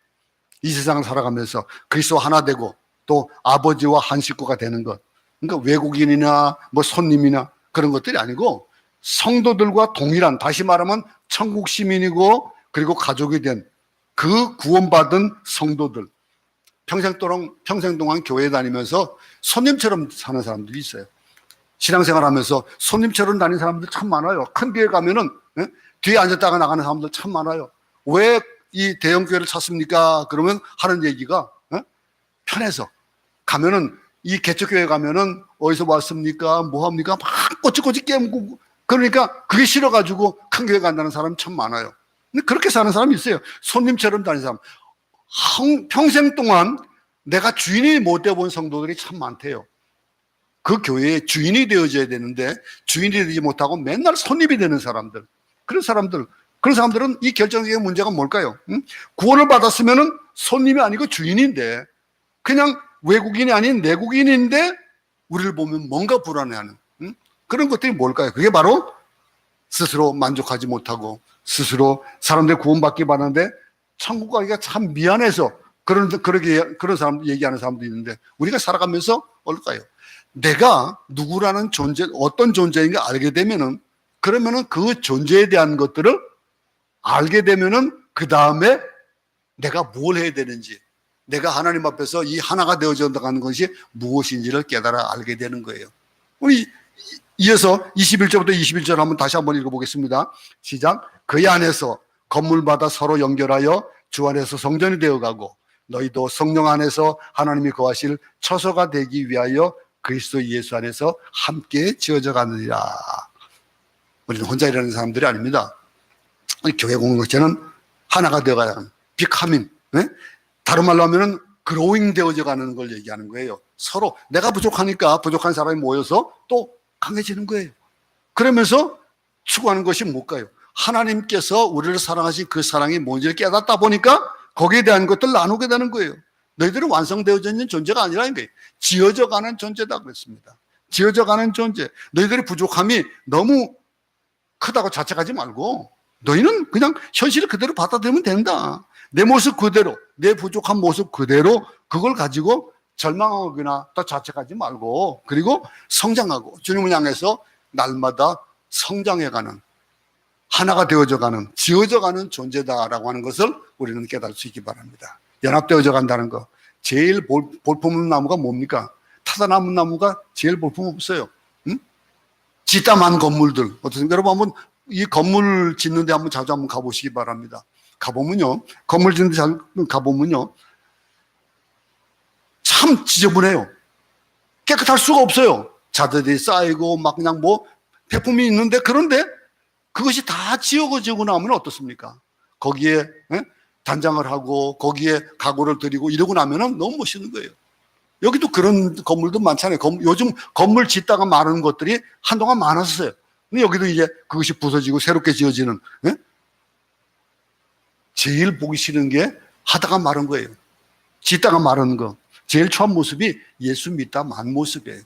이 세상을 살아가면서 그리스도 하나 되고 또 아버지와 한 식구가 되는 것. 그러니까 외국인이나 뭐 손님이나 그런 것들이 아니고 성도들과 동일한, 다시 말하면 천국 시민이고 그리고 가족이 된 그 구원받은 성도들. 평생 동안 교회 다니면서 손님처럼 사는 사람들이 있어요. 신앙생활 하면서 손님처럼 다니는 사람들 참 많아요. 큰 교회 가면은 뒤에 앉았다가 나가는 사람들 참 많아요. 왜 이 대형 교회를 찾습니까? 그러면 하는 얘기가 편해서 가면은 이 개척교회 가면은 어디서 왔습니까? 뭐 합니까? 막 꼬치꼬치 깨물고 그러니까 그게 싫어가지고 큰 교회 간다는 사람이 참 많아요. 근데 그렇게 사는 사람이 있어요. 손님처럼 다니는 사람. 평생 동안 내가 주인이 못 되어본 성도들이 참 많대요. 그 교회의 주인이 되어져야 되는데 주인이 되지 못하고 맨날 손님이 되는 사람들. 그런 사람들은 이 결정적인 문제가 뭘까요? 구원을 받았으면은 손님이 아니고 주인인데 그냥 외국인이 아닌 내국인인데 우리를 보면 뭔가 불안해하는 그런 것들이 뭘까요? 그게 바로 스스로 만족하지 못하고 스스로 사람들 구원받기 바라는데 천국 가기가 참 미안해서 그런 사람 얘기하는 사람도 있는데 우리가 살아가면서 어떨까요? 내가 누구라는 존재, 어떤 존재인가 알게 되면은 그러면은 그 존재에 대한 것들을 알게 되면은 그 다음에 내가 뭘 해야 되는지, 내가 하나님 앞에서 이 하나가 되어져 나가는 것이 무엇인지를 깨달아 알게 되는 거예요. 우리 이어서 21절부터 21절 한번 다시 한번 읽어보겠습니다. 시작. 그의 안에서 건물마다 서로 연결하여 주 안에서 성전이 되어가고 너희도 성령 안에서 하나님이 거하실 처소가 되기 위하여 그리스도 예수 안에서 함께 지어져 가느니라. 우리는 혼자 일하는 사람들이 아닙니다. 교회 공동체는 하나가 되어가야 하는 비카민, 다른 말로 하면은 그로잉 되어져 가는 걸 얘기하는 거예요. 서로 내가 부족하니까 부족한 사람이 모여서 또 강해지는 거예요. 그러면서 추구하는 것이 뭘까요? 하나님께서 우리를 사랑하신 그 사랑이 뭔지를 깨닫다 보니까 거기에 대한 것들을 나누게 되는 거예요. 너희들은 완성되어져 있는 존재가 아니라는 거예요. 지어져 가는 존재다 그랬습니다. 지어져 가는 존재. 너희들의 부족함이 너무 크다고 자책하지 말고 너희는 그냥 현실을 그대로 받아들이면 된다. 내 모습 그대로, 내 부족한 모습 그대로 그걸 가지고 절망하거나 또 자책하지 말고, 그리고 성장하고 주님을 향해서 날마다 성장해가는, 하나가 되어져가는, 지어져가는 존재다라고 하는 것을 우리는 깨달을 수 있기 바랍니다. 연합되어져 간다는 거. 제일 볼품없는 나무가 뭡니까? 타다나무 나무가 제일 볼품 없어요. 응? 짓담한 건물들 어떻습니까? 여러분 한번 이 건물 짓는데 한번 자주 한번 가보시기 바랍니다. 가보면요, 건물 짓는데 가보면요, 참 지저분해요. 깨끗할 수가 없어요. 자재들이 쌓이고 막 그냥 뭐 폐품이 있는데, 그런데 그것이 다 지어지고 나면 어떻습니까? 거기에 단장을 하고 거기에 가구를 들이고 이러고 나면은 너무 멋있는 거예요. 여기도 그런 건물도 많잖아요. 요즘 건물 짓다가 마르는 것들이 한동안 많았어요. 근데 여기도 이제 그것이 부서지고 새롭게 지어지는, 제일 보기 싫은 게 하다가 마른 거예요. 짓다가 마르는 거. 제일 처음 모습이 예수 믿다 만 모습이에요.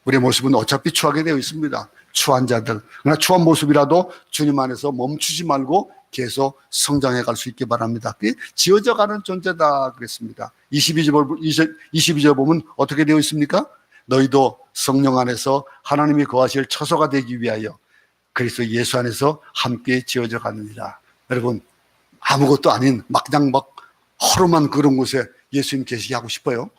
우리의 모습은 어차피 추하게 되어 있습니다. 추한 자들. 그러나 추한 모습이라도 주님 안에서 멈추지 말고 계속 성장해 갈 수 있기 바랍니다. 그게 지어져 가는 존재다 그랬습니다. 22절 보면 어떻게 되어 있습니까? 너희도 성령 안에서 하나님이 거하실 처소가 되기 위하여 그리스도 예수 안에서 함께 지어져 가느니라. 여러분, 아무것도 아닌 그냥 막 허름한 그런 곳에 예수님 계시게 하고 싶어요?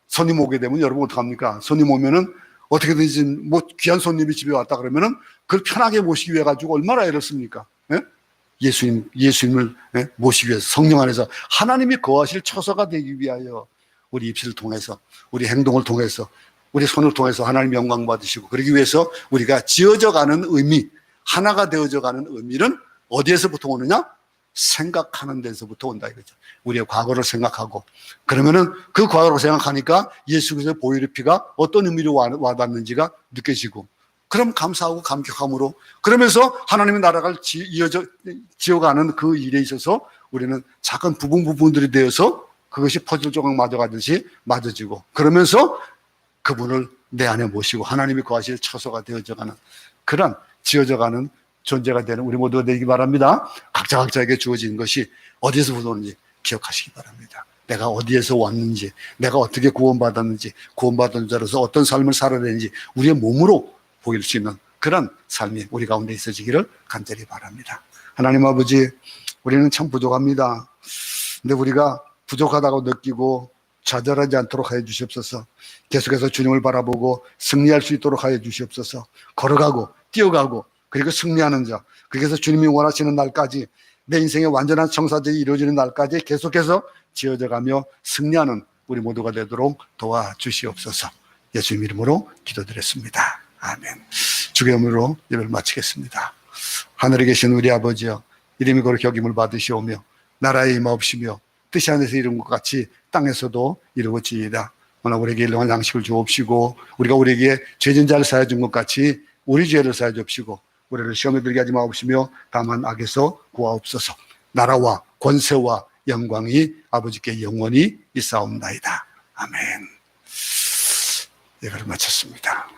손님 오게 되면 여러분 어떡합니까? 손님 오면은 어떻게든지 뭐 귀한 손님이 집에 왔다 그러면은 그걸 편하게 모시기 위해 가지고 얼마나 애를 씁니까? 예수님을 모시기 위해서 성령 안에서 하나님이 거하실 처소가 되기 위하여 우리 입술을 통해서, 우리 행동을 통해서, 우리 손을 통해서 하나님 영광 받으시고, 그러기 위해서 우리가 지어져 가는 의미, 하나가 되어져 가는 의미는 어디에서부터 오느냐? 생각하는 데서부터 온다 이거죠. 우리의 과거를 생각하고, 그러면은 그 과거를 생각하니까 예수 그리스도의 보혈의 피가 어떤 의미로 와닿는지가 느껴지고, 그럼 감사하고 감격함으로, 그러면서 하나님의 나라가 지어가는 그 일에 있어서 우리는 작은 부분들이 되어서 그것이 퍼즐 조각 맞아가듯이 맞아지고, 그러면서 그분을 내 안에 모시고 하나님이 거하실 처소가 되어져가는 그런 지어져가는 존재가 되는 우리 모두가 되기 바랍니다. 각자에게 주어진 것이 어디에서부터 오는지 기억하시기 바랍니다. 내가 어디에서 왔는지, 내가 어떻게 구원받았는지, 구원받은 자로서 어떤 삶을 살아야 되는지 우리의 몸으로 보일 수 있는 그런 삶이 우리 가운데 있어지기를 간절히 바랍니다. 하나님 아버지, 우리는 참 부족합니다. 근데 우리가 부족하다고 느끼고 좌절하지 않도록 하여 주시옵소서. 계속해서 주님을 바라보고 승리할 수 있도록 하여 주시옵소서. 걸어가고 뛰어가고 그리고 승리하는 자, 그래서 주님이 원하시는 날까지, 내 인생의 완전한 청사절이 이루어지는 날까지 계속해서 지어져가며 승리하는 우리 모두가 되도록 도와주시옵소서. 예수님 이름으로 기도드렸습니다. 아멘. 주의 이름으로 예배를 마치겠습니다. 하늘에 계신 우리 아버지여, 이름이 거룩히 여김을 받으시오며 나라에 임하옵시며 뜻이 하늘에서 이룬 것 같이 땅에서도 이루어지이다. 오늘 우리에게 일용할 양식을 주옵시고, 우리가 우리에게 죄진 자를 사하여 준 것 같이 우리 죄를 사하여 주옵시고, 우리를 시험에 들게 하지 마옵시며 다만 악에서 구하옵소서. 나라와 권세와 영광이 아버지께 영원히 있사옵나이다. 아멘. 예배를 마쳤습니다.